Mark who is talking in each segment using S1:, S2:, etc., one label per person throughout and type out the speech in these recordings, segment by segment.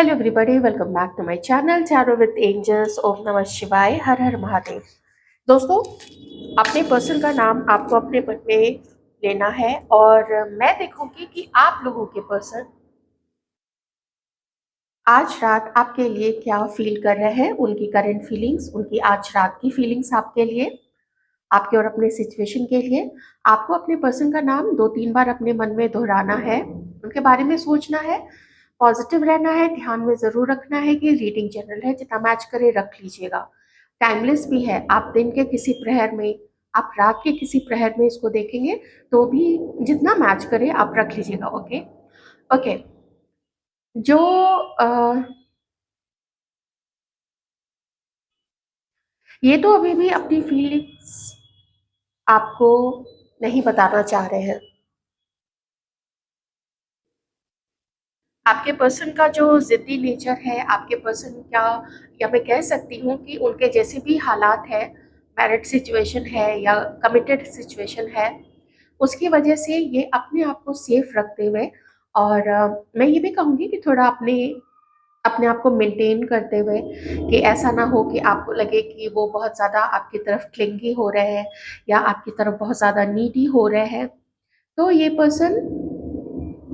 S1: Hello everybody, welcome back to my channel tarot with angels. ओम नमः शिवाय, हर हर महादेव। दोस्तों, अपने पर्सन का नाम आपको अपने मन में लेना है और मैं देखूंगी कि आप लोगों के पर्सन आज रात आपके लिए क्या फील कर रहे हैं, उनकी करंट फीलिंग्स, उनकी आज रात की फीलिंग्स आपके लिए, आपके और अपने सिचुएशन के लिए। आपको अपने पर्सन का नाम 2-3 बार अपने मन में दोहराना है, उनके बारे में सोचना है, पॉजिटिव रहना है, ध्यान में जरूर रखना है कि रीडिंग जनरल है, जितना मैच करे रख लीजिएगा। टाइमलेस भी है, आप दिन के किसी प्रहर में, आप रात के किसी प्रहर में इसको देखेंगे तो भी जितना मैच करे आप रख लीजिएगा। Okay okay. जो ये तो अभी भी अपनी फीलिंग्स आपको नहीं बताना चाह रहे हैं। आपके पर्सन का जो जिद्दी नेचर है, आपके पर्सन क्या, या मैं कह सकती हूँ कि उनके जैसे भी हालात है, मैरिड सिचुएशन है या कमिटेड सिचुएशन है, उसकी वजह से ये अपने आप को सेफ रखते हुए और मैं ये भी कहूँगी कि थोड़ा अपने अपने आप को मेंटेन करते हुए, कि ऐसा ना हो कि आपको लगे कि वो बहुत ज़्यादा आपकी तरफ क्लिंगी हो रहे हैं या आपकी तरफ बहुत ज़्यादा नीडी हो रहे हैं, तो ये पर्सन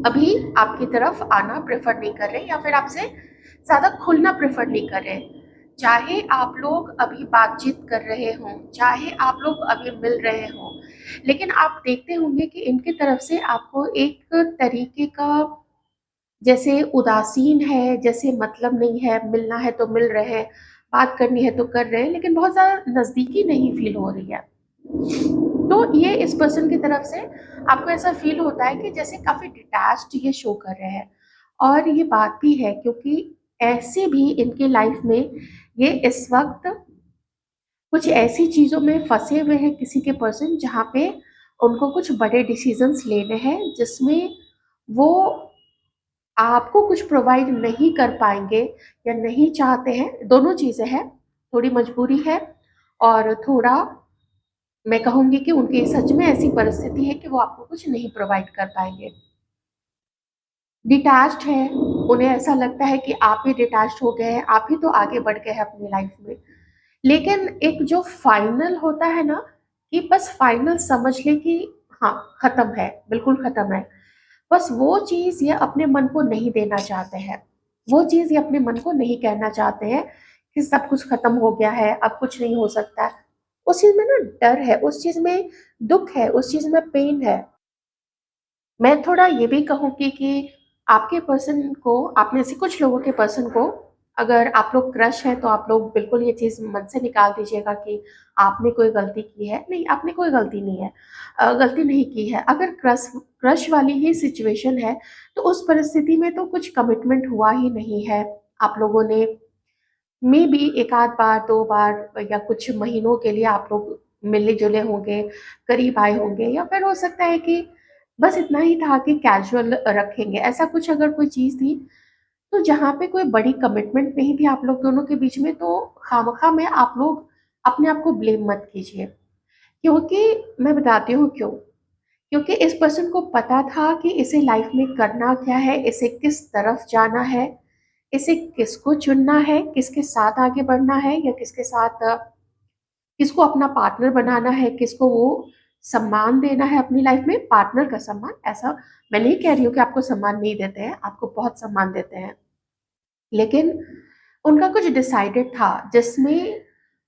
S1: अभी आपकी तरफ आना प्रेफर नहीं कर रहे या फिर आपसे ज़्यादा खुलना प्रेफर नहीं कर रहे। चाहे आप लोग अभी बातचीत कर रहे हों, चाहे आप लोग अभी मिल रहे हों, लेकिन आप देखते होंगे कि इनकी तरफ से आपको एक तरीके का, जैसे उदासीन है, जैसे मतलब नहीं है, मिलना है तो मिल रहे हैं, बात करनी है तो कर रहे हैं, लेकिन बहुत ज़्यादा नज़दीकी नहीं फील हो रही है। तो ये इस पर्सन की तरफ से आपको ऐसा फील होता है कि जैसे काफ़ी डिटैच्ड ये शो कर रहे हैं। और ये बात भी है क्योंकि ऐसे भी इनके लाइफ में ये इस वक्त कुछ ऐसी चीज़ों में फंसे हुए हैं, किसी के पर्सन, जहाँ पे उनको कुछ बड़े डिसीजंस लेने हैं, जिसमें वो आपको कुछ प्रोवाइड नहीं कर पाएंगे या नहीं चाहते हैं। दोनों चीज़ें हैं, थोड़ी मजबूरी है और थोड़ा मैं कहूँगी कि उनकी सच में ऐसी परिस्थिति है कि वो आपको कुछ नहीं प्रोवाइड कर पाएंगे। डिटैच्ड है, उन्हें ऐसा लगता है कि आप ही डिटैच्ड हो गए हैं, आप ही तो आगे बढ़ गए हैं अपनी लाइफ में। लेकिन एक जो फाइनल होता है ना, कि बस फाइनल समझ ले कि हाँ, खत्म है, बिल्कुल खत्म है, बस वो चीज़ ये अपने मन को नहीं देना चाहते हैं। वो चीज़ ये अपने मन को नहीं कहना चाहते हैं कि सब कुछ खत्म हो गया है, अब कुछ नहीं हो सकता है। उस चीज़ में ना डर है, उस चीज़ में दुःख है, उस चीज़ में पेन है। मैं थोड़ा ये भी कहूँगी कि आपके पर्सन को, आप में से कुछ लोगों के पर्सन को, अगर आप लोग क्रश हैं तो आप लोग बिल्कुल ये चीज़ मन से निकाल दीजिएगा कि आपने कोई गलती की है। नहीं, आपने कोई गलती नहीं है, गलती नहीं की है। अगर क्रश क्रश वाली ही सिचुएशन है तो उस परिस्थिति में तो कुछ कमिटमेंट हुआ ही नहीं है। आप लोगों ने मे बी एक आध बार, 2 बार या कुछ महीनों के लिए आप लोग मिले-जुले होंगे, करीब आए होंगे, या फिर हो सकता है कि बस इतना ही था कि कैजुअल रखेंगे। ऐसा कुछ अगर कोई चीज़ थी, तो जहाँ पे कोई बड़ी कमिटमेंट नहीं थी आप लोग दोनों के बीच में, तो खामख़ा में आप लोग अपने आप को ब्लेम मत कीजिए। क्योंकि मैं बताती हूँ क्यों? क्योंकि इस पर्सन को पता था कि इसे लाइफ़ में करना क्या है, इसे किस तरफ जाना है, इसे किसको चुनना है, किसके साथ आगे बढ़ना है या किसके साथ किसको अपना पार्टनर बनाना है, किसको वो सम्मान देना है अपनी लाइफ में, पार्टनर का सम्मान। ऐसा मैं नहीं कह रही हूँ कि आपको सम्मान नहीं देते हैं, आपको बहुत सम्मान देते हैं। लेकिन उनका कुछ डिसाइडेड था जिसमें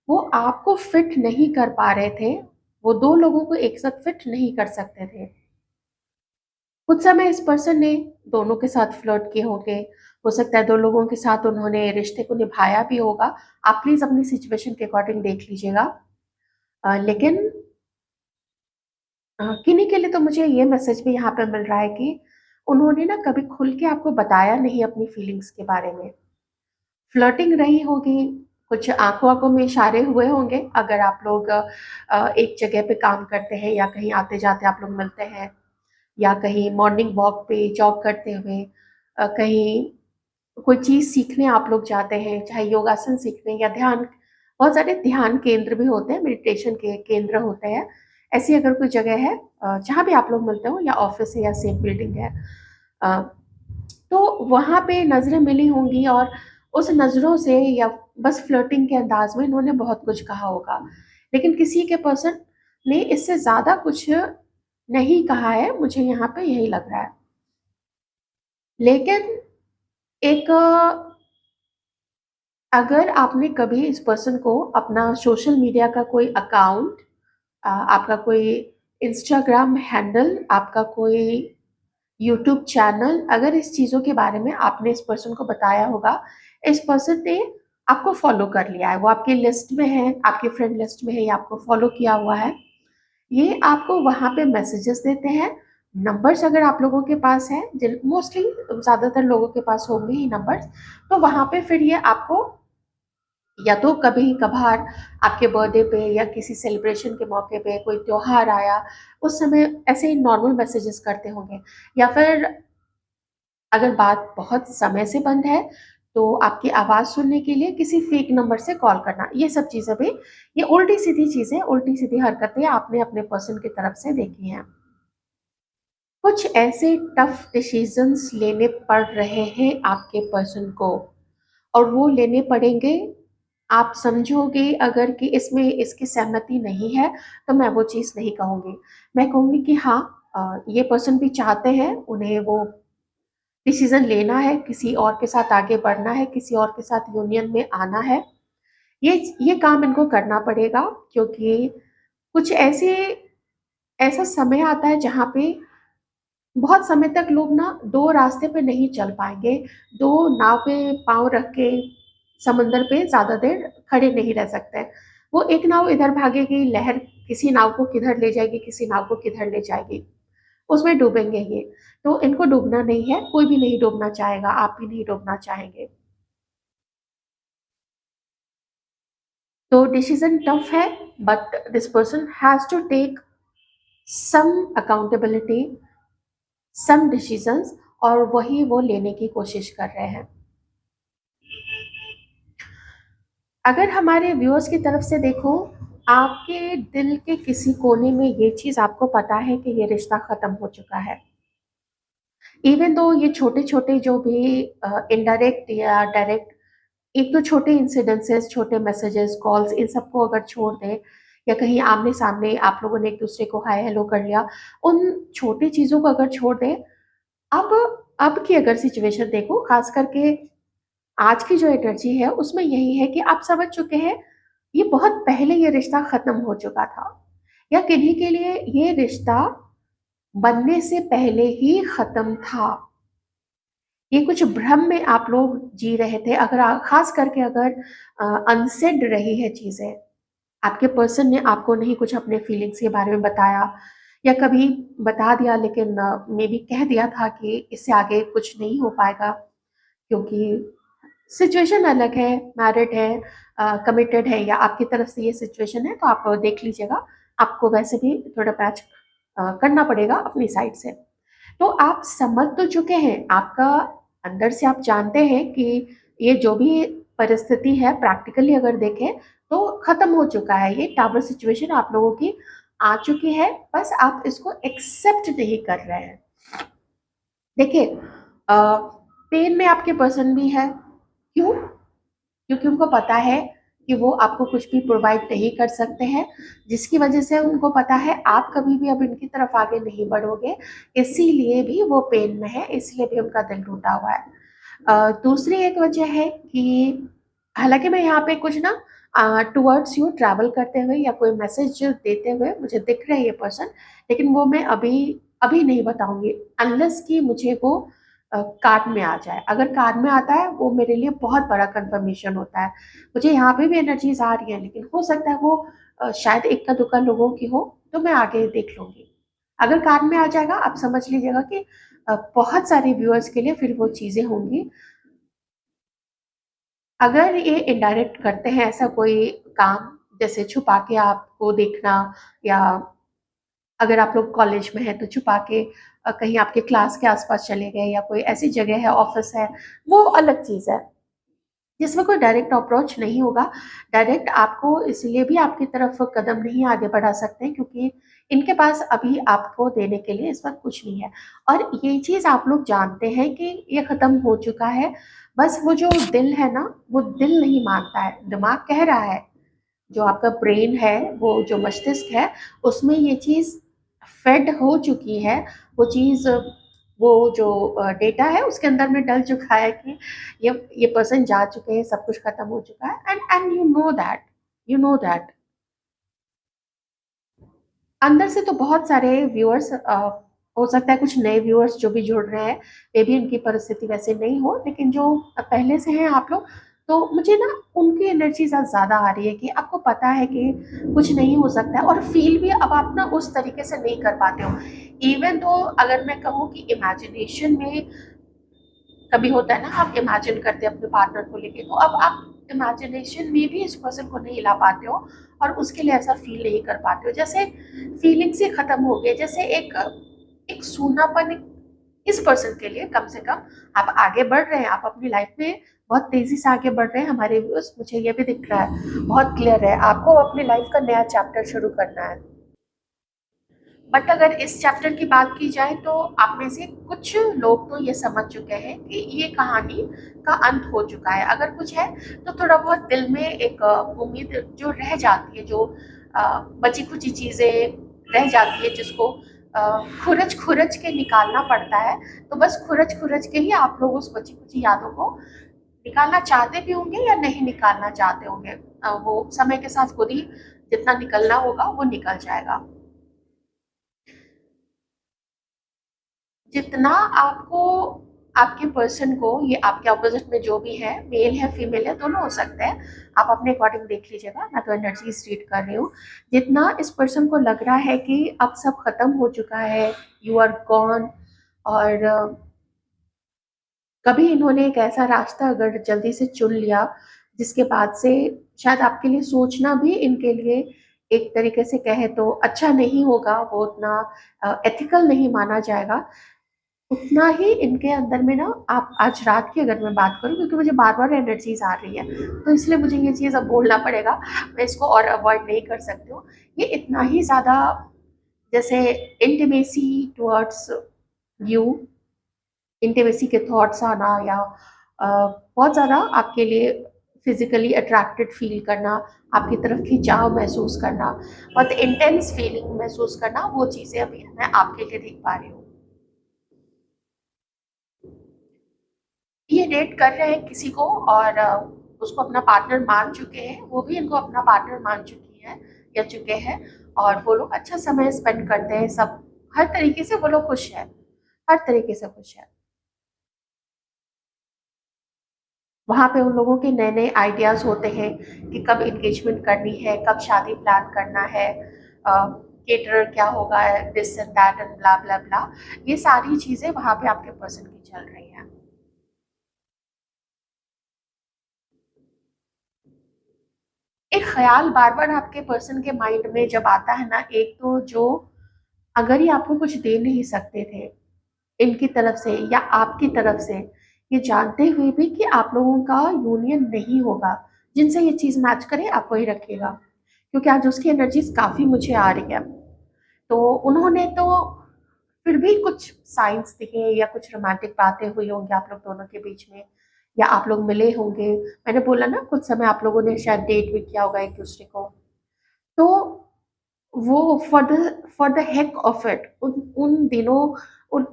S1: वो आपको फिट नहीं कर पा रहे थे, वो 2 लोगों को एक साथ फिट नहीं कर सकते थे। कुछ समय इस पर्सन ने दोनों के साथ फ्लर्ट किए होंगे, हो सकता है 2 लोगों के साथ उन्होंने रिश्ते को निभाया भी होगा। आप प्लीज़ अपनी सिचुएशन के अकॉर्डिंग देख लीजिएगा। लेकिन किन्हीं के लिए तो मुझे ये मैसेज भी यहाँ पे मिल रहा है कि उन्होंने ना कभी खुल के आपको बताया नहीं अपनी फीलिंग्स के बारे में। फ्लर्टिंग रही होगी, कुछ आँखों-आँखों में इशारे हुए होंगे, अगर आप लोग एक जगह पे काम करते हैं या कहीं आते-जाते आप लोग मिलते हैं, या कहीं मॉर्निंग वॉक पे जॉग करते हुए, कहीं कोई चीज़ सीखने आप लोग जाते हैं, चाहे योगासन सीखने या ध्यान, बहुत सारे ध्यान केंद्र भी होते हैं, मेडिटेशन के केंद्र होते हैं। ऐसी अगर कोई जगह है जहाँ भी आप लोग मिलते हो, या ऑफ़िस है या सेम बिल्डिंग है, अ, तो वहाँ पे नज़रें मिली होंगी और उस नज़रों से या बस फ्लर्टिंग के अंदाज़ में इन्होंने बहुत कुछ कहा होगा। लेकिन किसी के पर्सन ने इससे ज़्यादा कुछ नहीं कहा है, मुझे यहाँ पे यही लग रहा है। लेकिन एक अगर आपने कभी इस पर्सन को अपना सोशल मीडिया का कोई अकाउंट, आपका कोई इंस्टाग्राम हैंडल, आपका कोई यूट्यूब चैनल, अगर इस चीज़ों के बारे में आपने इस पर्सन को बताया होगा, इस पर्सन ने आपको फॉलो कर लिया है, वो आपकी लिस्ट में है, आपकी फ्रेंड लिस्ट में है या आपको फॉलो किया हुआ है, ये आपको वहाँ पे मैसेजेस देते हैं। नंबर्स अगर आप लोगों के पास है, मोस्टली ज़्यादातर लोगों के पास होंगे ही नंबर्स, तो वहाँ पे फिर ये आपको या तो कभी कभार आपके बर्थडे पे या किसी सेलिब्रेशन के मौके पे कोई त्योहार आया, उस समय ऐसे ही नॉर्मल मैसेजेस करते होंगे, या फिर अगर बात बहुत समय से बंद है तो आपकी आवाज़ सुनने के लिए किसी फेक नंबर से कॉल करना। ये सब चीज़ें भी, ये उल्टी सीधी चीज़ें, उल्टी सीधी हरकतें आपने अपने पर्सन की तरफ से देखी हैं। कुछ ऐसे टफ डिसीजंस लेने पड़ रहे हैं आपके पर्सन को, और वो लेने पड़ेंगे। आप समझोगे अगर कि इसमें इसकी सहमति नहीं है, तो मैं वो चीज़ नहीं कहूँगी। मैं कहूँगी कि हाँ, ये पर्सन भी चाहते हैं, उन्हें वो डिसीज़न लेना है, किसी और के साथ आगे बढ़ना है, किसी और के साथ यूनियन में आना है। ये काम इनको करना पड़ेगा, क्योंकि कुछ ऐसा समय आता है जहाँ पे बहुत समय तक लोग ना 2 रास्ते पे नहीं चल पाएँगे, 2 नाव पे पाँव रख के समुंदर पे ज़्यादा देर खड़े नहीं रह सकते। वो एक नाव इधर भागेगी, लहर किसी नाव को किधर ले जाएगी, किसी नाव को किधर ले जाएगी, उसमें डूबेंगे ये। तो इनको डूबना नहीं है, कोई भी नहीं डूबना चाहेगा, आप भी नहीं डूबना चाहेंगे। तो डिसीज़न टफ है, but this person has to take some accountability, some decisions, और वही वो लेने की कोशिश कर रहे हैं। अगर हमारे व्यूअर्स की तरफ से देखो, आपके दिल के किसी कोने में ये चीज़ आपको पता है कि ये रिश्ता ख़त्म हो चुका है। इवन दो ये छोटे-छोटे जो भी इनडायरेक्ट या डायरेक्ट, एक तो छोटे इंसिडेंसेस, छोटे मैसेजेस, कॉल्स, इन सबको अगर छोड़ दें, या कहीं आमने-सामने आप लोगों ने एक दूसरे को हाय हेलो कर लिया, उन छोटी चीज़ों को अगर छोड़ दें, अब अब की अगर सिचुएशन देखो, ख़ास करके आज की जो एनर्जी है उसमें यही है कि आप समझ चुके हैं, ये बहुत पहले ये रिश्ता ख़त्म हो चुका था, या किन्हीं के लिए ये रिश्ता बनने से पहले ही ख़त्म था। ये कुछ भ्रम में आप लोग जी रहे थे, अगर ख़ास करके अगर अनसेड रही है चीज़ें, आपके पर्सन ने आपको नहीं कुछ अपने फीलिंग्स के बारे में बताया, या कभी बता दिया लेकिन मे बी कह दिया था कि इससे आगे कुछ नहीं हो पाएगा, क्योंकि सिचुएशन अलग है, मैरिड है, कमिटेड है, या आपकी तरफ से ये सिचुएशन है, तो आप देख लीजिएगा, आपको वैसे भी थोड़ा पैच करना पड़ेगा अपनी साइड से। तो आप समझ तो चुके हैं, आपका अंदर से आप जानते हैं कि ये जो भी परिस्थिति है प्रैक्टिकली अगर देखें तो खत्म हो चुका है, ये टावर सिचुएशन आप लोगों की आ चुकी है, बस आप इसको एक्सेप्ट नहीं कर रहे हैं। देखिए, पेन में आपके पर्सन भी है, क्यों? क्योंकि उनको पता है कि वो आपको कुछ भी प्रोवाइड नहीं कर सकते हैं, जिसकी वजह से उनको पता है आप कभी भी अब इनकी तरफ आगे नहीं बढ़ोगे, इसीलिए भी वो पेन में है, इसलिए भी उनका दिल टूटा हुआ है। दूसरी एक वजह है कि हालाँकि मैं यहाँ पे कुछ ना टुवर्ड्स यू ट्रैवल करते हुए या कोई मैसेज देते हुए मुझे दिख रहे हैं ये पर्सन, लेकिन वो मैं अभी अभी नहीं बताऊँगी, अनलेस कि मुझे वो कार्ड में आ जाए। अगर कार्ड में आता है वो मेरे लिए बहुत बड़ा कन्फर्मेशन होता है। मुझे यहाँ पे भी एनर्जीज़ आ रही हैं, लेकिन हो सकता है वो शायद इक्का-दुक्का लोगों की हो, तो मैं आगे देख लूँगी। अगर कार्ड में आ जाएगा, आप समझ लीजिएगा कि बहुत सारे व्यूअर्स के लिए फिर वो चीज़ें होंगी। अगर ये इनडायरेक्ट करते हैं ऐसा कोई काम, जैसे छुपा के आपको देखना, या अगर आप लोग कॉलेज में हैं तो छुपा के कहीं आपके क्लास के आस-पास चले गए, या कोई ऐसी जगह है, ऑफ़िस है, वो अलग चीज़ है। जिसमें कोई डायरेक्ट अप्रोच नहीं होगा। डायरेक्ट आपको इसलिए भी आपकी तरफ कदम नहीं आगे बढ़ा सकते हैं क्योंकि इनके पास अभी आपको देने के लिए इस वक़्त कुछ नहीं है। और ये चीज़ आप लोग जानते हैं कि ये ख़त्म हो चुका है, बस वो जो दिल है ना, वो दिल नहीं मानता है, दिमाग कह रहा है, जो आपका ब्रेन है, वो जो मस्तिष्क है, उसमें ये चीज़ फेड हो चुकी है, वो चीज़ वो जो डेटा है उसके अंदर में डल चुका है कि ये पर्सन जा चुके हैं, सब कुछ खत्म हो चुका है एंड यू नो दैट। अंदर से तो बहुत सारे व्यूअर्स हो सकता है कुछ नए व्यूअर्स जो भी जुड़ रहे हैं, मे बी उनकी परिस्थिति वैसे नहीं हो, लेकिन जो पहले से हैं आप लोग, तो मुझे ना उनकी एनर्जी ज़्यादा आ रही है कि आपको पता है कि कुछ नहीं हो सकता है और फील भी अब आप ना उस तरीके से नहीं कर पाते हो। इवन तो अगर मैं कहूँ कि इमेजिनेशन में कभी होता है ना, आप इमेजिन करते हैं अपने पार्टनर को लेके, तो अब आप इमेजिनेशन में भी इस पर्सन को नहीं ला पाते हो और उसके लिए ऐसा फील नहीं कर पाते हो, जैसे फीलिंग्स ही खत्म हो गए, जैसे एक एक सूनापन इस पर्सन के लिए कम से कम। आप आगे बढ़ रहे हैं, आप अपनी लाइफ में बहुत तेजी से आगे बढ़ रहे हैं, हमारे व्यूअर्स मुझे ये भी दिख रहा है, बहुत क्लियर है, आपको अपनी लाइफ का नया चैप्टर शुरू करना है। बट अगर इस चैप्टर की बात की जाए तो आप में से कुछ लोग तो ये समझ चुके हैं कि ये कहानी का अंत हो चुका है। अगर कुछ है तो थोड़ा बहुत दिल में एक उम्मीद जो रह जाती है, जो बची खुची चीज़ें रह जाती है, जिसको खुरच खुरच के निकालना पड़ता है। तो बस खुरच खुरच के ही आप लोग उस बची खुची यादों को निकालना चाहते भी होंगे या नहीं निकालना चाहते होंगे। वो समय के साथ खुद ही जितना निकलना होगा वो निकल जाएगा। जितना आपको आपके पर्सन को, ये आपके ऑपोजिट में जो भी है, मेल है फीमेल है, दोनों हो सकते हैं, आप अपने अकॉर्डिंग देख लीजिएगा, मैं तो एनर्जी रीड कर रही हूँ। जितना इस पर्सन को लग रहा है कि अब सब खत्म हो चुका है, यू आर गॉन, और कभी इन्होंने एक ऐसा रास्ता अगर जल्दी से चुन लिया जिसके बाद से शायद आपके लिए सोचना भी इनके लिए एक तरीके से कहे तो अच्छा नहीं होगा, वो उतना एथिकल नहीं माना जाएगा, उतना ही इनके अंदर में ना, आप आज रात की अगर मैं बात करूँ, क्योंकि मुझे बार-बार एनर्जीज़ आ रही है, तो इसलिए मुझे ये चीज़ अब बोलना पड़ेगा, मैं इसको और अवॉइड नहीं कर सकती हूँ। ये इतना ही ज़्यादा जैसे इंटिमेसी टुवर्ड्स यू, इंटिमेसी के थॉट्स आना, या बहुत ज़्यादा आपके लिए फिज़िकली अट्रैक्टेड फ़ील करना, आपकी तरफ खिंचाव महसूस करना, बहुत इंटेंस फीलिंग महसूस करना, वो चीज़ें अभी मैं आपके लिए देख पा रही हूँ। ये डेट कर रहे हैं किसी को और उसको अपना पार्टनर मान चुके हैं, वो भी इनको अपना पार्टनर मान चुकी है या चुके हैं, और वो लोग अच्छा समय स्पेंड करते हैं, सब हर तरीके से वो लोग खुश हैं, हर तरीके से खुश हैं। वहाँ पे उन लोगों के नए-नए आइडियाज़ होते हैं कि कब एंगेजमेंट करनी है, कब शादी प्लान करना है, कैटरर क्या होगा, this and that and blah blah blah, ये सारी चीज़ें वहाँ पे आपके पर्सन की चल रही हैं। एक ख़्याल बार-बार आपके पर्सन के माइंड में जब आता है ना, एक तो जो अगर ये आपको कुछ दे नहीं सकते थे, इनकी तरफ से या आपकी तरफ से, ये जानते हुए भी कि आप लोगों का यूनियन नहीं होगा, जिनसे ये चीज़ मैच करे आप वही रखिएगा। क्योंकि आज उसकी एनर्जीज़ काफ़ी मुझे आ रही है। तो उन्होंने तो फिर भी कुछ साइन्स दिखे या कुछ रोमांटिक बातें हुई होंगी आप लोग दोनों के बीच में, या आप लोग मिले होंगे। मैंने बोला ना कुछ समय आप लोगों ने शायद डेट भी किया होगा एक-दूसरे को। तो वो for the heck of it, उन उन दिनों, उन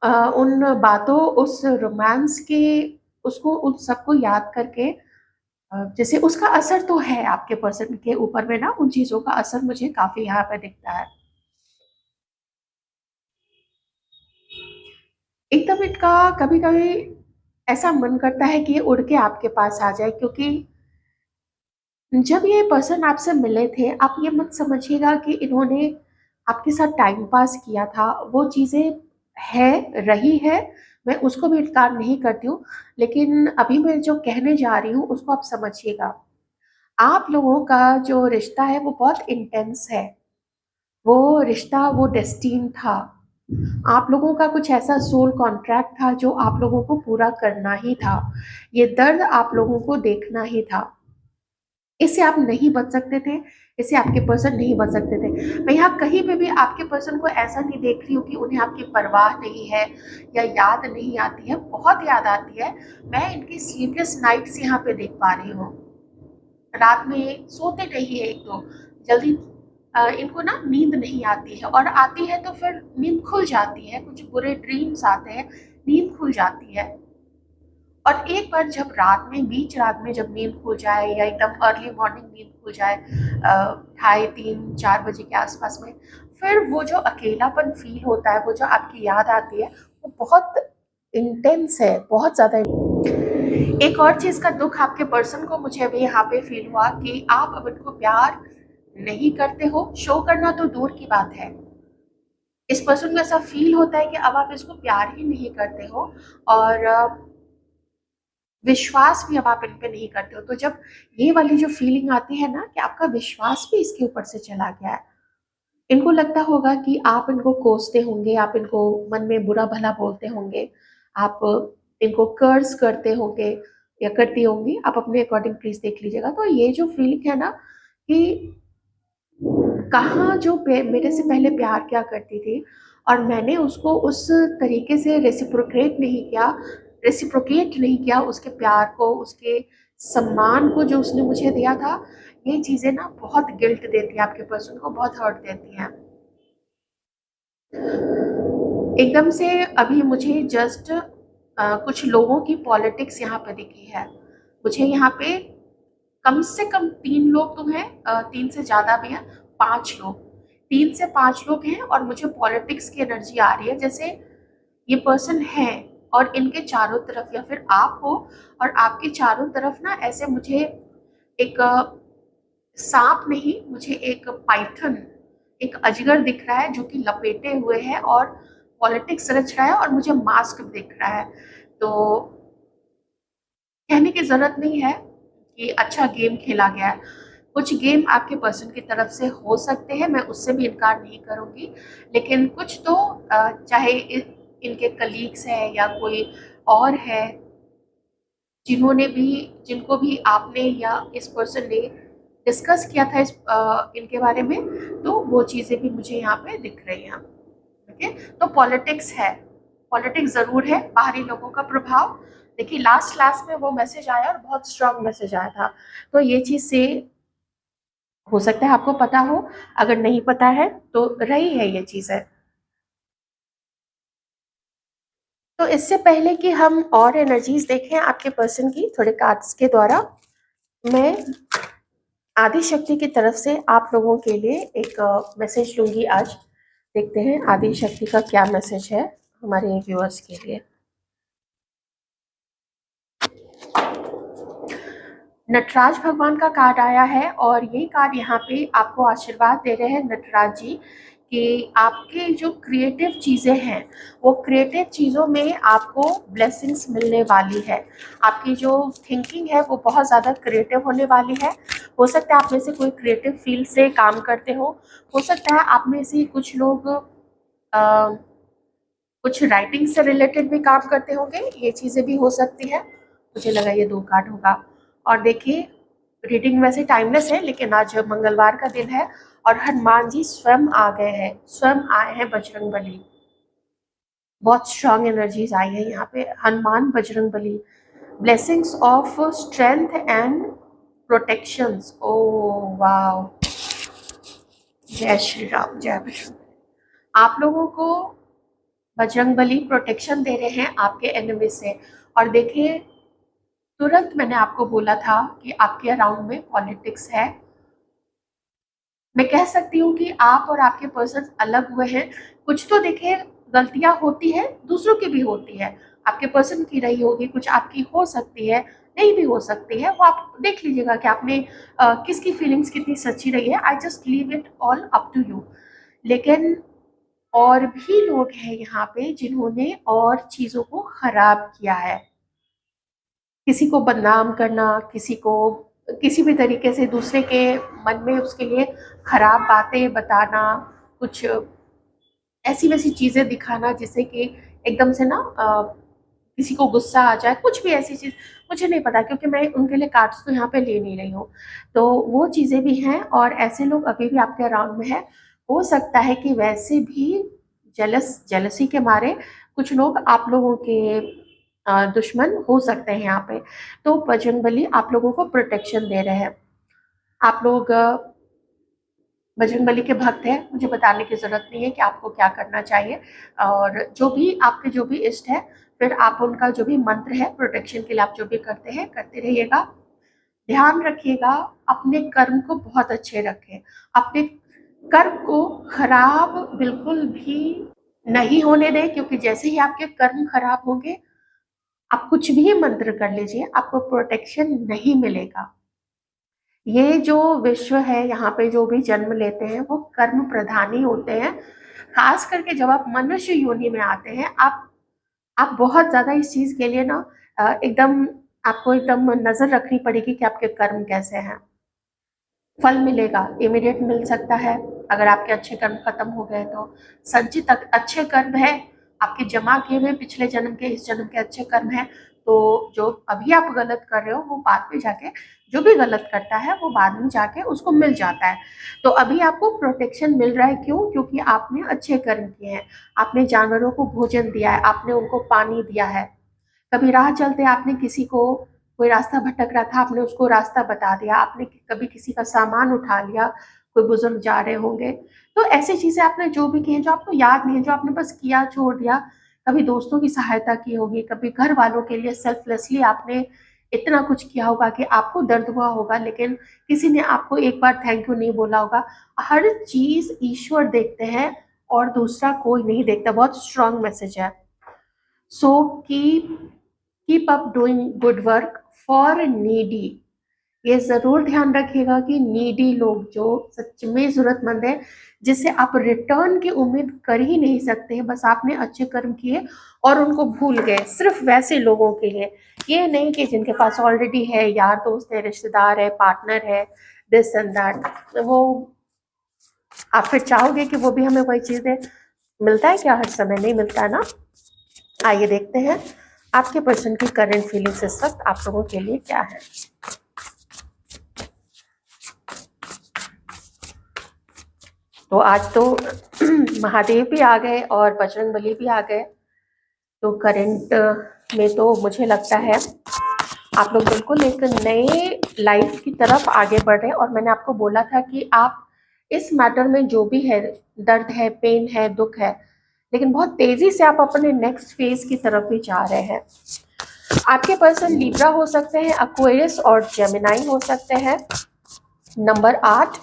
S1: उन बातों, उस रोमांस के, उसको उन सबको याद करके जैसे उसका असर तो है आपके पर्सन के ऊपर में ना, उन चीज़ों का असर मुझे काफ़ी यहाँ पे दिखता है। एकदम इनका कभी-कभी ऐसा मन करता है कि ये उड़ के आपके पास आ जाए, क्योंकि जब ये पर्सन आपसे मिले थे, आप ये मत समझिएगा कि इन्होंने आपके साथ टाइम पास किया था, वो चीज़ें है, रही है, मैं उसको भी इनकार नहीं करती हूँ, लेकिन अभी मैं जो कहने जा रही हूँ, उसको आप समझिएगा। आप लोगों का जो रिश्ता है, वो बहुत इंटेंस है, वो रिश्ता वो डेस्टीन था, आप लोगों का कुछ ऐसा सोल कॉन्ट्रैक्ट था जो आप लोगों को पूरा करना ही था। ये दर्द आप लोगों को देखना ही था। इससे आप नहीं बच सकते थे, इससे आपके पर्सन नहीं बच सकते थे। मैं यहाँ कहीं पे भी आपके पर्सन को ऐसा नहीं देख रही हूँ कि उन्हें आपकी परवाह नहीं है या याद नहीं आती है, बहुत याद आती है। मैं इनकी स्लीपलेस नाइट्स यहाँ पे देख पा रही हूँ। रात में सोते नहीं है, एक तो जल्दी इनको ना नींद नहीं आती है, और आती है तो फिर नींद खुल जाती है, कुछ बुरे ड्रीम्स आते हैं, नींद खुल जाती है। और एक बार जब रात में, बीच रात में जब नींद खुल जाए या एकदम अर्ली मॉर्निंग नींद खुल जाए, 2:30-4 बजे के आसपास में, फिर वो जो अकेलापन फील होता है, वो जो आपकी याद आती है, वो बहुत इंटेंस है, बहुत ज़्यादा। एक और चीज़ का दुख आपके पर्सन को मुझे अभी यहाँ पे फील हुआ कि आप अब इनको प्यार नहीं करते हो। शो करना तो दूर की बात है, इस पर्सन को ऐसा फील होता है कि अब आप इसको प्यार ही नहीं करते हो, और विश्वास भी अब आप इन पे नहीं करते हो। तो जब ये वाली जो फीलिंग आती है ना कि आपका विश्वास भी इसके ऊपर से चला गया है, इनको लगता होगा कि आप इनको कोसते होंगे, आप इनको मन में बुरा भला बोलते होंगे, आप इनको कर्स करते होंगे या करती होंगी। आप अपने अकॉर्डिंग प्लीज देख लीजिएगा। तो ये जो फीलिंग है ना कि कहाँ जो मेरे से पहले प्यार किया करती थी और मैंने उसको उस तरीके से रेसिप्रोकेट नहीं किया उसके प्यार को, उसके सम्मान को जो उसने मुझे दिया था। ये चीज़ें ना बहुत गिल्ट देती है आपके पर्सन को, बहुत हर्ट देती हैं। एकदम से अभी मुझे जस्ट कुछ लोगों की पॉलिटिक्स यहाँ पे दिखी है। मुझे यहाँ पे कम से कम 3 लोग तो हैं, 3 से ज़्यादा भी हैं, 5 लोग, 3 से 5 लोग हैं, और मुझे पॉलिटिक्स की एनर्जी आ रही है, जैसे ये पर्सन है और इनके चारों तरफ, या फिर आप हो और आपके चारों तरफ ना ऐसे मुझे एक सांप नहीं, मुझे एक पाइथन, एक अजगर दिख रहा है जो कि लपेटे हुए है और पॉलिटिक्स रच रहा है, और मुझे मास्क दिख रहा है। तो कहने की जरूरत नहीं है कि अच्छा गेम खेला गया है। कुछ गेम आपके पर्सन की तरफ से हो सकते हैं, मैं उससे भी इनकार नहीं करूंगी, लेकिन कुछ तो चाहे इनके कलीग्स हैं या कोई और है, जिनको भी आपने या इस पर्सन ने डिस्कस किया था इनके बारे में, तो वो चीज़ें भी मुझे यहाँ पे दिख रही हैं। ओके, तो पॉलिटिक्स है, पॉलिटिक्स ज़रूर है, बाहरी लोगों का प्रभाव। देखिए लास्ट क्लास में वो मैसेज आया और बहुत स्ट्रांग मैसेज आया था, तो ये चीज़ से हो सकता है आपको पता हो, अगर नहीं पता है तो रही है ये चीज़ है। तो इससे पहले कि हम और एनर्जीज देखें आपके पर्सन की थोड़े कार्ड्स के द्वारा, मैं आदि शक्ति की तरफ से आप लोगों के लिए एक मैसेज लूंगी आज। देखते हैं आदि शक्ति का क्या मैसेज है हमारे व्यूअर्स के लिए। नटराज भगवान का कार्ड आया है, और ये कार्ड यहाँ पे आपको आशीर्वाद दे रहे हैं नटराज जी कि आपके जो क्रिएटिव चीज़ें हैं, वो क्रिएटिव चीज़ों में आपको ब्लेसिंग्स मिलने वाली है। आपकी जो थिंकिंग है वो बहुत ज़्यादा क्रिएटिव होने वाली है। हो सकता है आप में से कोई क्रिएटिव फील्ड से काम करते हो सकता है आप में से कुछ लोग कुछ राइटिंग से रिलेटेड भी काम करते होंगे, ये चीज़ें भी हो सकती है। मुझे लगा ये 2 कार्ड होगा। और देखिए रीडिंग वैसे टाइमलेस है, लेकिन आज मंगलवार का दिन है और हनुमान जी स्वयं आ गए हैं, स्वयं आए हैं बजरंग बली। बहुत स्ट्रांग एनर्जीज आई है यहाँ पे। Hanuman Bajrang Bali, blessings of strength and protections. Oh wow, जय श्री राम, जय बजरंग। आप लोगों को बजरंग बली प्रोटेक्शन दे रहे हैं आपके एनिमी से। और देखिए तुरंत मैंने आपको बोला था कि आपके अराउंड में पॉलिटिक्स है। मैं कह सकती हूँ कि आप और आपके पर्सन अलग हुए हैं। कुछ तो देखिए गलतियां होती है, दूसरों की भी होती है, आपके पर्सन की रही होगी, कुछ आपकी हो सकती है, नहीं भी हो सकती है, वो आप देख लीजिएगा कि आपने किसकी फीलिंग्स कितनी सच्ची रही है। I just leave it all up to you. लेकिन और भी लोग हैं यहाँ पे जिन्होंने और चीज़ों को खराब किया है। किसी को बदनाम करना, किसी को किसी भी तरीके से दूसरे के मन में उसके लिए खराब बातें बताना, कुछ ऐसी वैसी चीज़ें दिखाना जिससे कि एकदम से ना किसी को गुस्सा आ जाए, कुछ भी ऐसी चीज़ मुझे नहीं पता, क्योंकि मैं उनके लिए कार्ड्स तो यहाँ पे ले नहीं रही हूँ। तो वो चीज़ें भी हैं और ऐसे लोग अभी भी आपके अराउंड में हैं। हो सकता है कि वैसे भी जेलसी के मारे कुछ लोग आप लोगों के दुश्मन हो सकते हैं यहाँ पे। तो बजरंगबली आप लोगों को प्रोटेक्शन दे रहे हैं। आप लोग बजरंगबली के भक्त हैं, मुझे बताने की ज़रूरत नहीं है कि आपको क्या करना चाहिए। और जो भी आपके जो भी इष्ट है, फिर आप उनका जो भी मंत्र है प्रोटेक्शन के लिए आप जो भी करते हैं करते रहिएगा। ध्यान रखिएगा, अपने कर्म को बहुत अच्छे रखें, अपने कर्म को खराब बिल्कुल भी नहीं होने दें, क्योंकि जैसे ही आपके कर्म खराब होंगे, आप कुछ भी मंत्र कर लीजिए, आपको प्रोटेक्शन नहीं मिलेगा। ये जो विश्व है, यहाँ पे जो भी जन्म लेते हैं वो कर्म प्रधान ही होते हैं। खास करके जब आप मनुष्य योनि में आते हैं, आप बहुत ज़्यादा इस चीज़ के लिए ना एकदम आपको एकदम नज़र रखनी पड़ेगी कि आपके कर्म कैसे हैं। फल मिलेगा, इमीडिएट मिल सकता है, अगर आपके अच्छे कर्म खत्म हो गए तो। संचित अच्छे कर्म है, आपके जमा किए हुए पिछले जन्म के इस जन्म के अच्छे कर्म है, तो जो अभी आप गलत कर रहे हो वो बाद में जाके, जो भी गलत करता है वो बाद में जाके उसको मिल जाता है। तो अभी आपको प्रोटेक्शन मिल रहा है, क्यों? क्योंकि आपने अच्छे कर्म किए हैं, आपने जानवरों को भोजन दिया है, आपने उनको पानी दिया है, कभी राह चलते आपने किसी को, कोई रास्ता भटक रहा था आपने उसको रास्ता बता दिया, आपने कभी किसी का सामान उठा लिया, कोई बुजुर्ग जा रहे होंगे, तो ऐसी चीजें आपने जो भी की हैं, जो आपको याद नहीं है, जो आपने बस किया छोड़ दिया। कभी दोस्तों की सहायता की होगी, कभी घर वालों के लिए सेल्फलेसली आपने इतना कुछ किया होगा कि आपको दर्द हुआ होगा, लेकिन किसी ने आपको एक बार थैंक यू नहीं बोला होगा। हर चीज ईश्वर देखते हैं और दूसरा कोई नहीं देखता। बहुत स्ट्रांग मैसेज है। So keep up doing good work for needy. ये जरूर ध्यान रखिएगा कि नीडी लोग, जो सच में जरूरतमंद है, जिससे आप रिटर्न की उम्मीद कर ही नहीं सकते हैं, बस आपने अच्छे कर्म किए और उनको भूल गए, सिर्फ वैसे लोगों के लिए। ये नहीं कि जिनके पास ऑलरेडी है, यार दोस्त है, रिश्तेदार है, पार्टनर है, दिस एंड दैट, वो आप फिर चाहोगे कि वो भी हमें वही चीज दे। मिलता है क्या? हर समय नहीं मिलता है ना। आइए देखते हैं आपके पर्सन की करंट फीलिंग्स इस वक्त आप लोगों के लिए क्या है। तो आज तो महादेव भी आ गए और बजरंगबली भी आ गए। तो करंट में तो मुझे लगता है आप लोग बिल्कुल एक नए लाइफ की तरफ आगे बढ़ रहे हैं। और मैंने आपको बोला था कि आप इस मैटर में जो भी है, दर्द है, पेन है, दुख है, लेकिन बहुत तेजी से आप अपने नेक्स्ट फेज की तरफ भी जा रहे हैं। आपके पर्सन लिब्रा हो सकते हैं, एक्वेरियस और जेमिनाई हो सकते हैं। नंबर 8,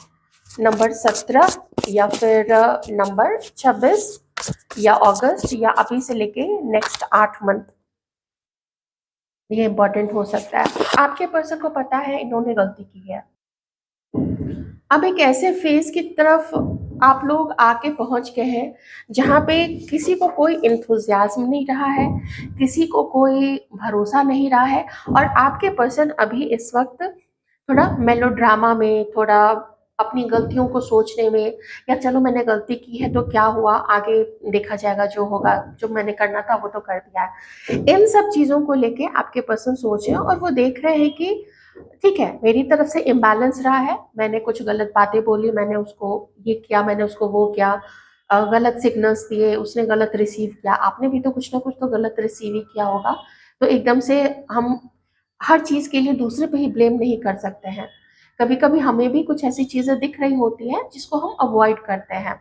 S1: नंबर 17 या फिर नंबर 26 या अगस्त या अभी से लेके नेक्स्ट 8 मंथ, ये इंपॉर्टेंट हो सकता है। आपके पर्सन को पता है इन्होंने गलती की है। अब एक ऐसे फेज की तरफ आप लोग आके पहुंच गए हैं जहाँ पे किसी को कोई इंथुजियाज्म नहीं रहा है, किसी को कोई भरोसा नहीं रहा है, और आपके पर्सन अभी इस वक्त थोड़ा मेलोड्रामा में, थोड़ा अपनी गलतियों को सोचने में, या चलो मैंने गलती की है तो क्या हुआ, आगे देखा जाएगा, जो होगा, जो मैंने करना था वो तो कर दिया है, इन सब चीज़ों को लेके आपके पर्सन सोच रहे हैं। और वो देख रहे हैं कि ठीक है, मेरी तरफ से इम्बैलेंस रहा है, मैंने कुछ गलत बातें बोली, मैंने उसको ये किया, मैंने उसको वो किया, गलत सिग्नल्स दिए, उसने गलत रिसीव किया, आपने भी तो कुछ ना कुछ तो गलत रिसीव ही किया होगा। तो एकदम से हम हर चीज़ के लिए दूसरे पे ही ब्लेम नहीं कर सकते हैं। कभी कभी हमें भी कुछ ऐसी चीज़ें दिख रही होती हैं जिसको हम अवॉइड करते हैं,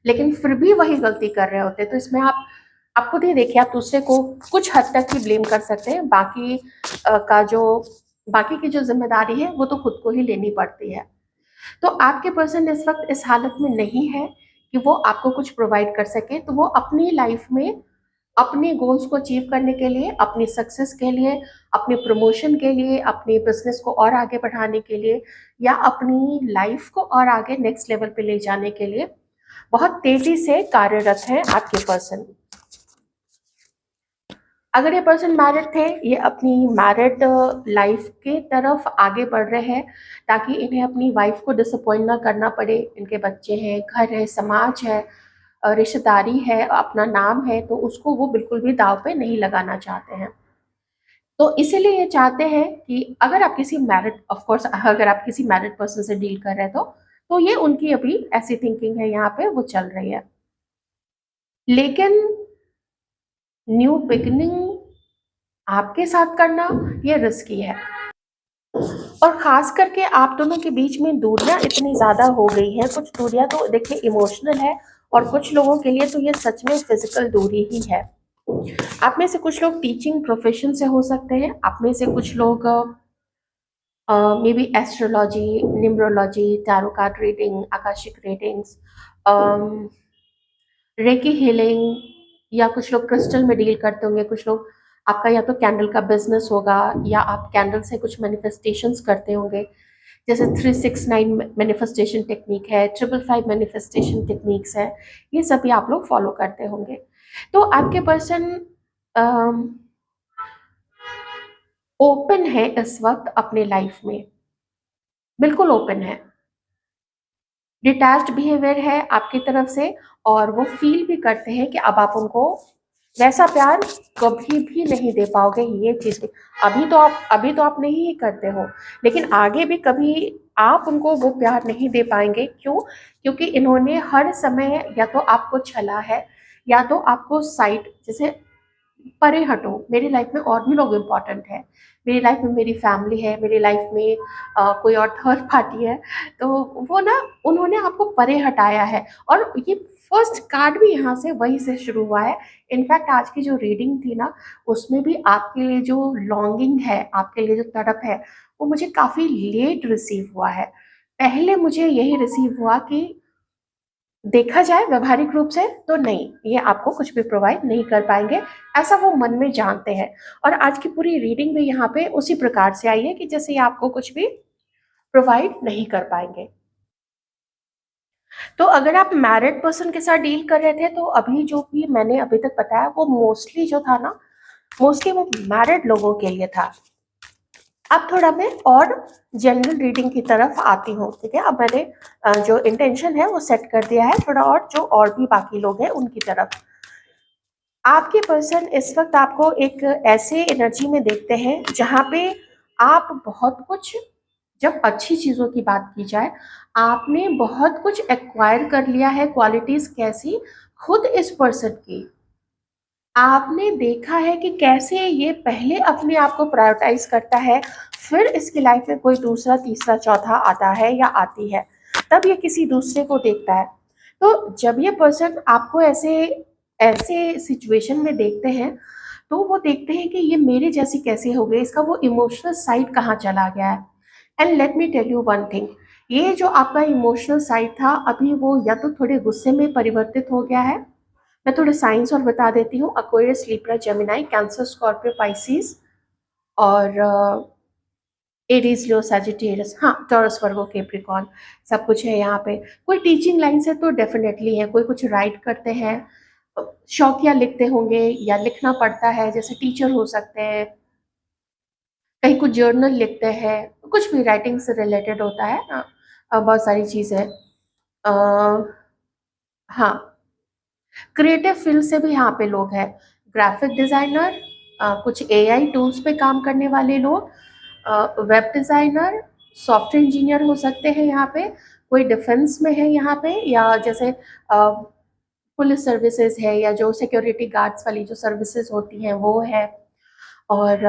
S1: लेकिन फिर भी वही गलती कर रहे होते हैं। तो इसमें आप खुद ही देखिए, आप दूसरे को कुछ हद तक ही ब्लेम कर सकते हैं, बाकी की जो जिम्मेदारी है वो तो खुद को ही लेनी पड़ती है। तो आपके पर्सन इस वक्त इस हालत में नहीं है कि वो आपको कुछ प्रोवाइड कर सके। तो वो अपनी लाइफ में अपने गोल्स को अचीव करने के लिए, अपनी सक्सेस के लिए, अपने प्रमोशन के लिए, अपने बिजनेस को और आगे बढ़ाने के लिए, या अपनी लाइफ को और आगे नेक्स्ट लेवल पे ले जाने के लिए बहुत तेजी से कार्यरत है आपके पर्सन। अगर ये पर्सन मैरिड थे, ये अपनी मैरिड लाइफ के तरफ आगे बढ़ रहे हैं ताकि इन्हें अपनी वाइफ को डिसअपॉइंट ना करना पड़े। इनके बच्चे हैं, घर है, समाज है, रिश्तेदारी है, अपना नाम है, तो उसको वो बिल्कुल भी दाँव पे नहीं लगाना चाहते हैं। तो इसीलिए ये चाहते हैं कि अगर आप किसी मैरिड ऑफ कोर्स अगर आप किसी मैरिड पर्सन से डील कर रहे हैं तो ये उनकी अभी ऐसी थिंकिंग है, यहाँ पे वो चल रही है। लेकिन न्यू बिगिनिंग आपके साथ करना ये रिस्की है, और खास करके आप दोनों के बीच में दूरियां इतनी ज्यादा हो गई हैं। कुछ दूरियां तो देखिए इमोशनल है, और कुछ लोगों के लिए तो ये सच में फिजिकल दूरी ही है। आप में से कुछ लोग टीचिंग प्रोफेशन से हो सकते हैं, आप में से कुछ लोग may be astrology, numerology, tarot card reading, Akashic readings, recce healing, या कुछ लोग क्रिस्टल में डील करते होंगे। कुछ लोग आपका या तो कैंडल का बिजनेस होगा, या आप कैंडल से कुछ मैनिफेस्टेशंस करते होंगे, जैसे 369 मैनिफेस्टेशन टेक्निक है, 555 मैनिफेस्टेशन टेक्निक्स है, ये सभी आप लोग फॉलो करते होंगे। तो आपके पर्सन ओपन है इस वक्त अपने लाइफ में, बिल्कुल ओपन है, डिटैच्ड बिहेवियर है आपकी तरफ से, और वो फील भी करते हैं कि अब आप उनको वैसा प्यार कभी भी नहीं दे पाओगे। ये चीज भी अभी तो आप नहीं ही करते हो, लेकिन आगे भी कभी आप उनको वो प्यार नहीं दे पाएंगे। क्यों? क्योंकि इन्होंने हर समय या तो आपको छला है, या तो आपको साइड, जैसे परे हटो, मेरी लाइफ में और भी लोग इम्पोर्टेंट है, मेरी लाइफ में मेरी फैमिली है, मेरी लाइफ में कोई और थर्ड पार्टी है, तो वो ना उन्होंने आपको परे हटाया है। और ये फर्स्ट कार्ड भी यहाँ से वहीं से शुरू हुआ है। इनफैक्ट आज की जो रीडिंग थी ना, उसमें भी आपके लिए जो लॉन्गिंग है, आपके लिए जो तड़प है, वो मुझे काफ़ी लेट रिसीव हुआ है। पहले मुझे यही रिसीव हुआ कि देखा जाए व्यवहारिक रूप से तो नहीं, ये आपको कुछ भी प्रोवाइड नहीं कर पाएंगे, ऐसा वो मन में जानते हैं। और आज की पूरी रीडिंग भी यहाँ पे उसी प्रकार से आई है कि जैसे ये आपको कुछ भी प्रोवाइड नहीं कर पाएंगे। तो अगर आप मैरिड पर्सन के साथ डील कर रहे थे, तो अभी जो भी मैंने अभी तक बताया वो मोस्टली जो था ना, मोस्टली वो मैरिड लोगों के लिए था। अब थोड़ा मैं और जनरल रीडिंग की तरफ आती हूँ, ठीक है। अब मैंने जो इंटेंशन है वो सेट कर दिया है थोड़ा, और जो और भी बाकी लोग हैं उनकी तरफ। आपके पर्सन इस वक्त आपको एक ऐसे एनर्जी में देखते हैं जहाँ पे आप बहुत कुछ, जब अच्छी चीज़ों की बात की जाए, आपने बहुत कुछ एक्वायर कर लिया है। क्वालिटीज़ कैसी? खुद इस पर्सन की आपने देखा है कि कैसे ये पहले अपने आप को प्रायोरिटाइज करता है, फिर इसकी लाइफ में कोई दूसरा, तीसरा, चौथा आता है या आती है, तब ये किसी दूसरे को देखता है। तो जब ये पर्सन आपको ऐसे ऐसे सिचुएशन में देखते हैं, तो वो देखते हैं कि ये मेरे जैसी कैसे हो गई, इसका वो इमोशनल साइड कहाँ चला गया है। And let me tell you one thing, ये जो आपका इमोशनल साइड था, अभी वो या तो थोड़े गुस्से में परिवर्तित हो गया है। मैं थोड़े साइंस और बता देती हूँ: Aquarius, Libra, Gemini, cancer, Scorpio, Pisces, और एरीज, लियो, सैजिटेरियस, हाँ टॉरस, वर्गो, कैप्रिकॉर्न, सब कुछ है यहाँ पे। कोई टीचिंग लाइन से तो डेफिनेटली है, कोई कुछ राइट करते हैं, शौकिया लिखते होंगे या लिखना पड़ता है, जैसे टीचर हो सकते हैं, कहीं कुछ जर्नल लिखते हैं, कुछ भी राइटिंग से रिलेटेड होता है। बहुत सारी चीज़ें। हाँ, क्रिएटिव फील्ड से भी यहाँ पे लोग हैं, ग्राफिक डिज़ाइनर, कुछ एआई टूल्स पे काम करने वाले लोग, वेब डिज़ाइनर, सॉफ्टवेयर इंजीनियर हो सकते हैं यहाँ पे, कोई डिफेंस में है यहाँ पे, या जैसे पुलिस सर्विसेज है, या जो सिक्योरिटी गार्ड्स वाली जो सर्विसेज होती हैं वो है। और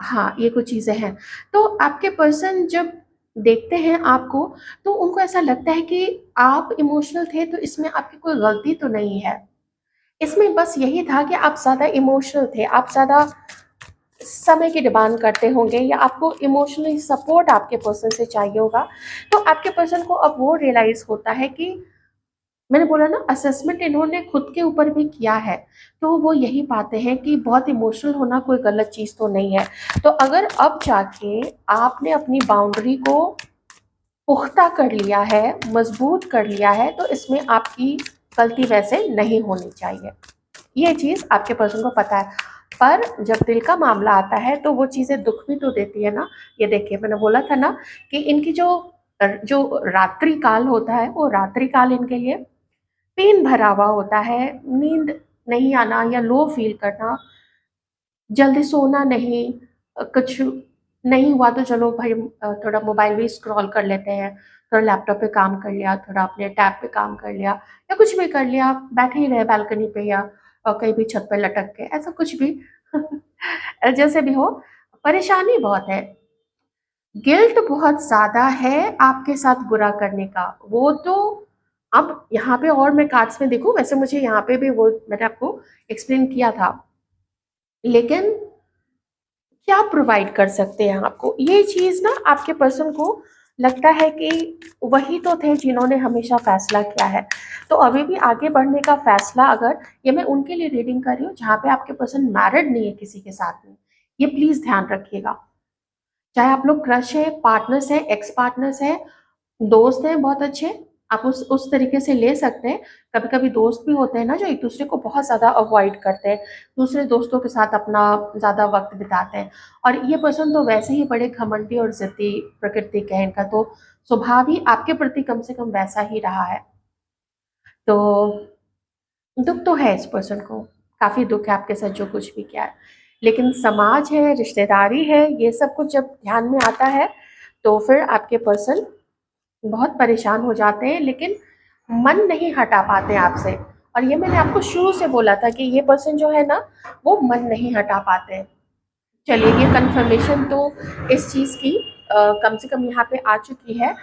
S1: हाँ, ये कुछ चीज़ें हैं। तो आपके पर्सन जब देखते हैं आपको, तो उनको ऐसा लगता है कि आप इमोशनल थे, तो इसमें आपकी कोई गलती तो नहीं है। इसमें बस यही था कि आप ज़्यादा इमोशनल थे, आप ज़्यादा समय की डिमांड करते होंगे, या आपको इमोशनली सपोर्ट आपके पर्सन से चाहिए होगा। तो आपके पर्सन को अब वो रियलाइज़ होता है कि मैंने बोला ना, असेसमेंट इन्होंने खुद के ऊपर भी किया है, तो वो यही पाते हैं कि बहुत इमोशनल होना कोई गलत चीज़ तो नहीं है। तो अगर अब जाके आपने अपनी बाउंड्री को पुख्ता कर लिया है, मजबूत कर लिया है, तो इसमें आपकी गलती वैसे नहीं होनी चाहिए। ये चीज़ आपके पर्सन को पता है। पर जब दिल का मामला आता है, तो वो चीज़ें दुख भी तो देती है ना। ये देखिए, मैंने बोला था ना कि इनकी जो जो रात्रि काल होता है, वो रात्रि काल इनके लिए पेन भरा हुआ होता है, नींद नहीं आना या लो फील करना, जल्दी सोना नहीं, कुछ नहीं हुआ तो चलो भाई थोड़ा मोबाइल भी स्क्रॉल कर लेते हैं, थोड़ा लैपटॉप पे काम कर लिया, थोड़ा अपने टैब पे काम कर लिया या कुछ भी कर लिया, बैठे ही रहे बालकनी पे या कहीं भी छत पे लटक के, ऐसा कुछ भी जैसे भी हो, परेशानी बहुत है, गिल्ट बहुत ज़्यादा है आपके साथ बुरा करने का। वो तो अब यहाँ पे और मैं कार्ड्स में देखूँ, वैसे मुझे यहाँ पे भी वो मैंने आपको एक्सप्लेन किया था, लेकिन क्या प्रोवाइड कर सकते हैं आपको ये चीज ना, आपके पर्सन को लगता है कि वही तो थे जिन्होंने हमेशा फैसला किया है, तो अभी भी आगे बढ़ने का फैसला, अगर ये मैं उनके लिए रीडिंग कर रही हूँ जहाँ पे आपके पर्सन मैरिड नहीं है किसी के साथ में, ये प्लीज ध्यान रखिएगा। चाहे आप लोग क्रश है, पार्टनर्स है, एक्स पार्टनर्स है, दोस्त हैं बहुत अच्छे, आप उस तरीके से ले सकते हैं। कभी कभी दोस्त भी होते हैं ना जो एक दूसरे को बहुत ज़्यादा अवॉइड करते हैं, दूसरे दोस्तों के साथ अपना ज़्यादा वक्त बिताते हैं, और ये पर्सन तो वैसे ही बड़े घमंडी और जिद्दी प्रकृति के हैं, इनका तो स्वभाव ही आपके प्रति कम से कम वैसा ही रहा है। तो दुख तो है इस पर्सन को, काफ़ी दुख है आपके साथ जो कुछ भी किया है, लेकिन समाज है, रिश्तेदारी है, ये सब कुछ जब ध्यान में आता है तो फिर आपके पर्सन बहुत परेशान हो जाते हैं, लेकिन मन नहीं हटा पाते आपसे। और ये मैंने आपको शुरू से बोला था कि ये पर्सन जो है ना, वो मन नहीं हटा पाते हैं। चलिए, ये कंफर्मेशन तो इस चीज़ की कम से कम यहाँ पे आ चुकी है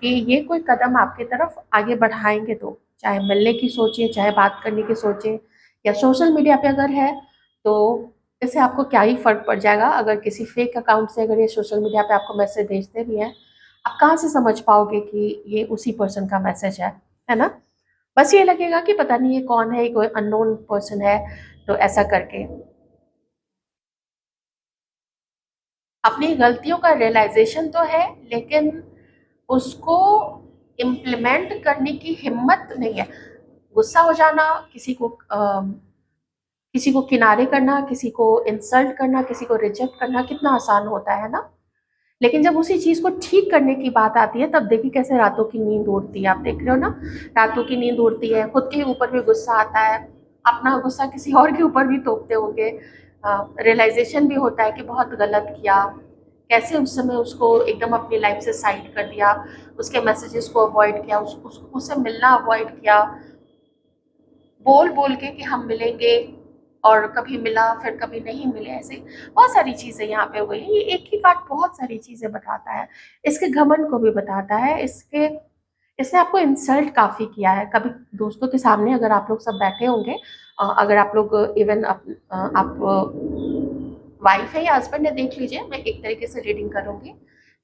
S1: कि ये कोई कदम आपकी तरफ आगे बढ़ाएंगे, तो चाहे मिलने की सोचें, चाहे बात करने की सोचें, या सोशल मीडिया पे अगर है तो इससे आपको क्या ही फर्क पड़ जाएगा। अगर किसी फेक अकाउंट से अगर ये सोशल मीडिया पे आपको मैसेज भेजते भी हैं, आप कहाँ से समझ पाओगे कि ये उसी पर्सन का मैसेज है ना? बस ये लगेगा कि पता नहीं ये कौन है, ये कोई अननोन पर्सन है, तो ऐसा करके अपनी गलतियों का रियलाइजेशन तो है, लेकिन उसको इम्प्लीमेंट करने की हिम्मत नहीं है। गुस्सा हो जाना, किसी को किनारे करना, किसी को इंसल्ट करना, किसी को रिजेक्ट करना कितना आसान होता है ना, लेकिन जब उसी चीज को ठीक करने की बात आती है, तब देखिए कैसे रातों की नींद उड़ती है। आप देख रहे हो ना, रातों की नींद उड़ती है, खुद के ऊपर भी गुस्सा आता है, अपना गुस्सा किसी और के ऊपर भी थोपते होंगे, रियलाइजेशन भी होता है कि बहुत गलत किया, कैसे उस समय उसको एकदम अपनी लाइफ से साइड कर दिया, उसके मैसेजेस को अवॉइड किया, उससे मिलना अवॉइड किया, बोल बोल के कि हम मिलेंगे, और कभी मिला फिर कभी नहीं मिले, ऐसे बहुत सारी चीज़ें यहाँ पे हुई हैं। ये एक ही कार्ड बहुत सारी चीज़ें बताता है, इसके घमंड को भी बताता है, इसने आपको इंसल्ट काफ़ी किया है। कभी दोस्तों के सामने अगर आप लोग सब बैठे होंगे, अगर आप लोग इवन आप वाइफ है या हस्बैंड है, देख लीजिए, मैं एक तरीके से रीडिंग करूँगी,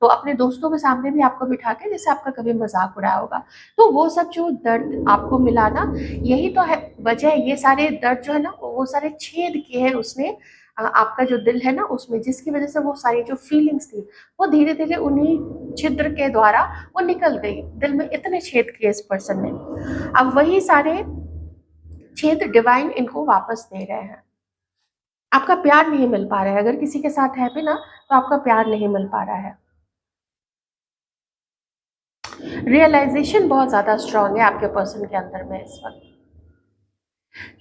S1: तो अपने दोस्तों के सामने भी आपको बिठा के जैसे आपका कभी मज़ाक उड़ाया होगा, तो वो सब जो दर्द आपको मिला ना, यही तो है वजह है, ये सारे दर्द जो है ना, वो सारे छेद किए हैं उसने, आपका जो दिल है ना उसमें, जिसकी वजह से वो सारी जो फीलिंग्स थी, वो धीरे-धीरे उन्हीं छिद्र के द्वारा वो निकल गई। दिल में इतने छेद किए इस पर्सन ने, अब वही सारे छेद डिवाइन इनको वापस दे रहे हैं। आपका प्यार नहीं मिल पा रहा है, अगर किसी के साथ है भी ना, तो आपका प्यार नहीं मिल पा रहा है। रियलाइजेशन बहुत ज़्यादा स्ट्रांग है आपके पर्सन के अंदर में इस वक्त।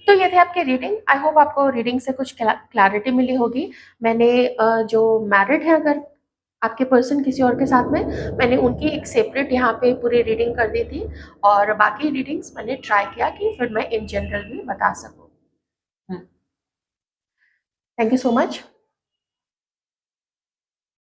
S1: तो ये थे आपके रीडिंग, आई होप आपको रीडिंग से कुछ क्लैरिटी मिली होगी। मैंने जो मैरिड है अगर आपके पर्सन किसी और के साथ में, मैंने उनकी एक सेपरेट यहाँ पे पूरी रीडिंग कर दी थी, और बाकी रीडिंग्स मैंने ट्राई किया कि फिर मैं इन जनरल भी बता सकूँ। Thank you so much.